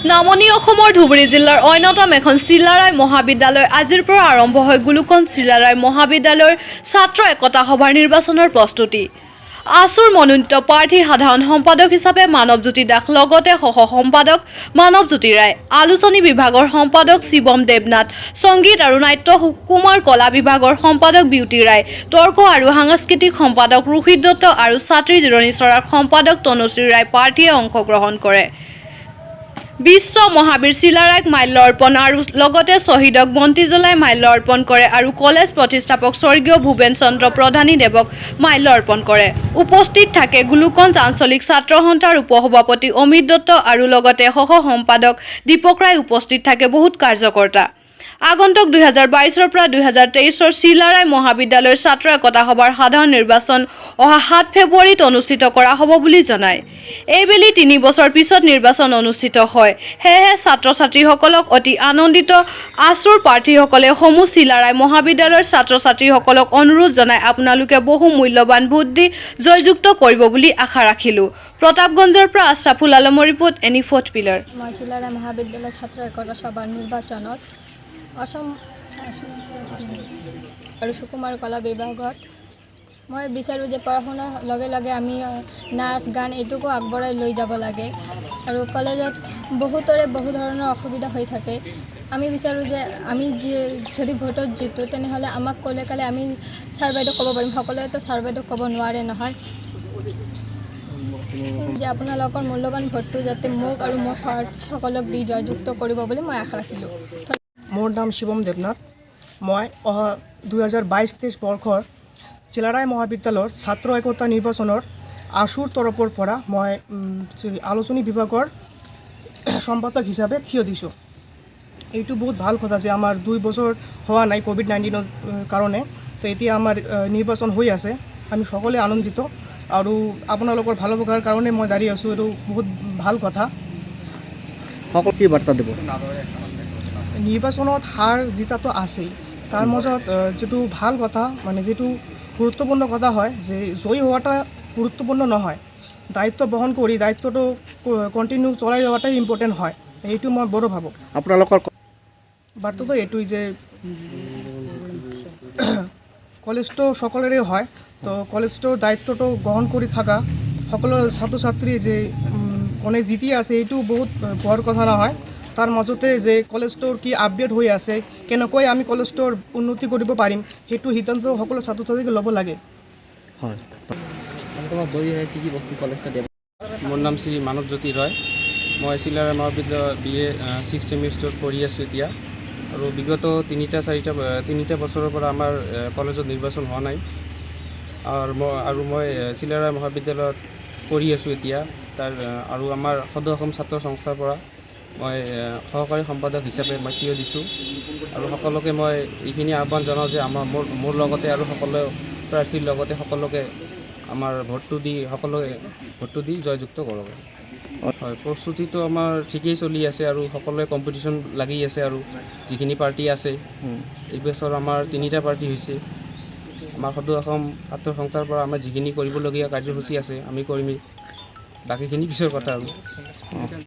নামনি অসমৰ ধুবুৰী জিলাৰ অন্যতম এখন চিলাৰায় মহাবিদ্যালয় আজিৰ পৰা আৰম্ভ হৈ গোলোকগঞ্জ চিলাৰায় মহাবিদ্যালয়ৰ ছাত্ৰ একতা সভাৰ নিৰ্বাচনৰ প্ৰস্তুতি। আসুৰ মনোনীত প্ৰাৰ্থী সাধাৰণ সম্পাদক হিচাপে মানৱজ্যোতি দাস, লগতে সহ সম্পাদক মানৱজ্যোতি ৰায়, আলোচনী বিভাগৰ সম্পাদক শিৱম দেৱনাথ, সংগীত আৰু নাট্য কুমাৰ কলা বিভাগৰ সম্পাদক বিউতি ৰায়, তৰ্ক আৰু সাংস্কৃতিক সম্পাদক ৰোহিত দত্ত আৰু ছাত্ৰী জিৰণি চৰাৰ সম্পাদক তনুশ্ৰী ৰায় প্ৰাৰ্থীয়ে অংশগ্ৰহণ কৰে। বিশ্ব মহাবীৰ চিলাৰায়ক মাল্য অৰ্পণ আৰু লগতে শ্বহীদক বন্তি জ্বলাই মাল্য অৰ্পণ কৰে আৰু কলেজ প্ৰতিষ্ঠাপক স্বৰ্গীয় ভূপেন চন্দ্ৰ প্ৰধানীদেৱক মাল্য অৰ্পণ কৰে। উপস্থিত থাকে গোলোকগঞ্জ আঞ্চলিক ছাত্ৰ সন্থাৰ উপসভাপতি অমিত দত্ত আৰু লগতে সহ সম্পাদক দীপক ৰায়। উপস্থিত থাকে বহুত কাৰ্যকৰ্তা। আগন্তুক 2022 পৰা 2023 চিলাৰায় মহাবিদ্যালয়ৰ ছাত্ৰ একতা সভাৰ সাধাৰণ নিৰ্বাচন অহা 7 ফেব্ৰুৱাৰীত অনুষ্ঠিত কৰা হ'ব বুলি জনায়। এইবেলি 3 বছৰ পিছত নিৰ্বাচন অনুষ্ঠিত হয়, সেয়েহে ছাত্ৰ ছাত্ৰীসকলক অতি আনন্দিত। আসুৰ প্ৰাৰ্থীসকলে সমূহ চিলাৰায় মহাবিদ্যালয়ৰ ছাত্ৰ ছাত্ৰীসকলক অনুৰোধ জনায় আপোনালোকে বহু মূল্যৱান ভোট দি জয়যুক্ত কৰিব বুলি আশা ৰাখিলোঁ। প্ৰতাপগঞ্জৰ পৰা আশ্ৰাফুল আলমৰ ৰিপৰ্ট, এনি ফ'ৰ্থ পিলাৰ। মই চিলাৰায় মহাবিদ্যালয় ছাত্ৰ একতা সভাৰ নিৰ্বাচনত অসম আৰু সুকুমাৰ কলা বিভাগত মই বিচাৰোঁ যে পঢ়া শুনাৰ লগে লগে আমি নাচ গান এইটোকো আগবঢ়াই লৈ যাব লাগে। আৰু কলেজত বহু ধৰণৰ অসুবিধা হৈ থাকে। আমি বিচাৰোঁ যে আমি যদি ভোটত জিতোঁ তেনেহ'লে আমাক ক'লে কালে আমি ছাৰ বাইদেউ ক'ব পাৰিম। সকলোৱেতো ছাৰ বাইদেউ ক'ব নোৱাৰে নহয়। যে আপোনালোকৰ মূল্যৱান ভোটটো যাতে মোক আৰু মোৰ সকলক দি জয়যুক্ত কৰিব বুলি মই আশা ৰাখিলোঁ। মোৰ নাম শিৱম দেৱনাথ। মই অহা 2022-23 বৰ্ষৰ চিলাৰায় মহাবিদ্যালয়ৰ ছাত্ৰ একতা নিৰ্বাচনৰ আসুৰ তৰফৰ পৰা মই আলোচনী বিভাগৰ সম্পাদক হিচাপে থিয় দিছোঁ। এইটো বহুত ভাল কথা যে আমাৰ 2 বছৰ হোৱা নাই COVID-19 কাৰণে, তো এতিয়া আমাৰ নিৰ্বাচন হৈ আছে। আমি সকলোৱে আনন্দিত আৰু আপোনালোকৰ ভালপোৱাৰ কাৰণে মই দাঁড়ি আছোঁ। এইটো বহুত ভাল কথা। সকলো কি বাৰ্তা দিব? নিৰ্বাচনত হাৰ জিতাটো আছেই, তাৰ মাজত যিটো ভাল কথা মানে যিটো গুৰুত্বপূৰ্ণ কথা হয় যে জয়ী হোৱাটা গুৰুত্বপূৰ্ণ নহয়, দায়িত্ব বহন কৰি দায়িত্বটো কণ্টিনিউ চলাই যোৱাটাই ইম্পৰ্টেণ্ট হয়। সেইটো মই বৰ ভাবোঁ। আপোনালোকৰ বাৰ্তাটো এইটোৱেই যে কলেজটো সকলোৰে হয়, তো কলেজটোৰ দায়িত্বটো গ্ৰহণ কৰি থকা সকলো ছাত্ৰ ছাত্ৰী যে কোনে জিতি আছে এইটো বহুত বৰ কথা নহয়। তাৰ মাজতে যে কলেজটোৰ কি আপডেট হৈ আছে, কেনেকৈ আমি কলেজটোৰ উন্নতি কৰিব পাৰিম, সেইটো সিদ্ধান্ত সকলো ছাত্ৰ ছাত্ৰীক ল'ব লাগে। হয়, তোমাৰ জয়ী হয় কি বস্তু কলেজটা দিব? মোৰ নাম শ্ৰী মানৱজ্যোতি ৰায়। মই চিলাৰায় মহাবিদ্যালয় BA 6th ছেমিষ্টাৰত পঢ়ি আছোঁ এতিয়া। আৰু বিগত 3-4 বছৰৰ পৰা আমাৰ কলেজত নিৰ্বাচন হোৱা নাই। আৰু মই চিলাৰায় মহাবিদ্যালয়ত পঢ়ি আছোঁ এতিয়া। আৰু আমাৰ সদৌ অসম ছাত্ৰ সংস্থাৰ পৰা মই সহকাৰী সম্পাদক হিচাপে মই থিয় দিছোঁ। আৰু সকলোকে মই এইখিনি আহ্বান জনাওঁ যে মোৰ লগতে আৰু সকলো প্ৰাৰ্থীৰ লগতে সকলোকে আমাৰ সকলোৱে ভোটটো দি জয়যুক্ত কৰক। হয়, প্ৰস্তুতিটো আমাৰ ঠিকেই চলি আছে আৰু সকলোৱে কম্পিটিশ্যন লাগি আছে। আৰু যিখিনি পাৰ্টি আছে এইবছৰ আমাৰ 3টা পাৰ্টি হৈছে। আমাৰ সদৌ অসম ছাত্ৰ সংস্থাৰ পৰা আমাৰ যিখিনি কৰিবলগীয়া কাৰ্যসূচী আছে আমি কৰিমেই, বাকীখিনি পিছৰ কথা আৰু।